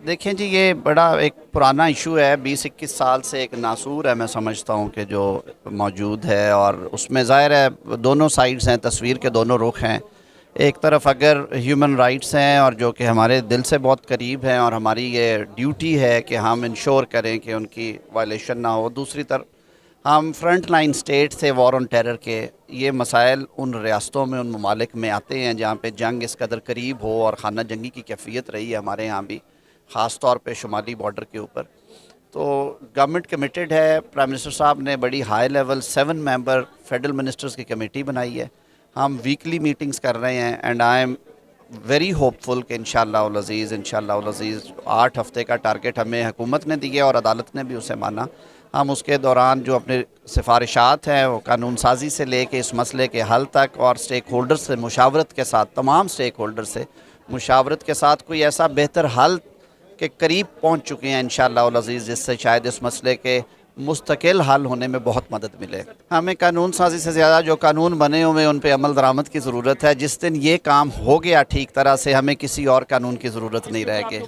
دیکھیں جی، یہ بڑا ایک پرانا ایشو ہے، 20-21 سال سے ایک ناسور ہے، میں سمجھتا ہوں کہ جو موجود ہے، اور اس میں ظاہر ہے دونوں سائیڈز ہیں، تصویر کے دونوں رخ ہیں۔ ایک طرف اگر ہیومن رائٹس ہیں اور جو کہ ہمارے دل سے بہت قریب ہیں، اور ہماری یہ ڈیوٹی ہے کہ ہم انشور کریں کہ ان کی وائلیشن نہ ہو، دوسری طرف ہم فرنٹ لائن سٹیٹ سے وار آن ٹیرر کے یہ مسائل ان ریاستوں میں، ان ممالک میں آتے ہیں جہاں پہ جنگ اس قدر قریب ہو اور خانہ جنگی کی کیفیت رہی ہے ہمارے ہاں بھی، خاص طور پہ شمالی بارڈر کے اوپر۔ تو گورنمنٹ کمیٹڈ ہے، پرائم منسٹر صاحب نے بڑی high level 7 member federal ministers کی کمیٹی بنائی ہے، ہم ویکلی میٹنگز کر رہے ہیں، and I am very hopeful کہ انشاءاللہ العزیز 8 ہفتے کا ٹارگٹ ہمیں حکومت نے دیا اور عدالت نے بھی اسے مانا۔ ہم اس کے دوران جو اپنے سفارشات ہیں وہ قانون سازی سے لے کے اس مسئلے کے حل تک، اور سٹیک ہولڈر سے مشاورت کے ساتھ، تمام سٹیک ہولڈر سے مشاورت کے ساتھ کوئی ایسا بہتر حل کے قریب پہنچ چکے ہیں انشاءاللہ العزیز، جس سے شاید اس مسئلے کے مستقل حل ہونے میں بہت مدد ملے۔ ہمیں قانون سازی سے زیادہ جو قانون بنے ہوئے ان پہ عمل درآمد کی ضرورت ہے۔ جس دن یہ کام ہو گیا ٹھیک طرح سے، ہمیں کسی اور قانون کی ضرورت نہیں رہے گی۔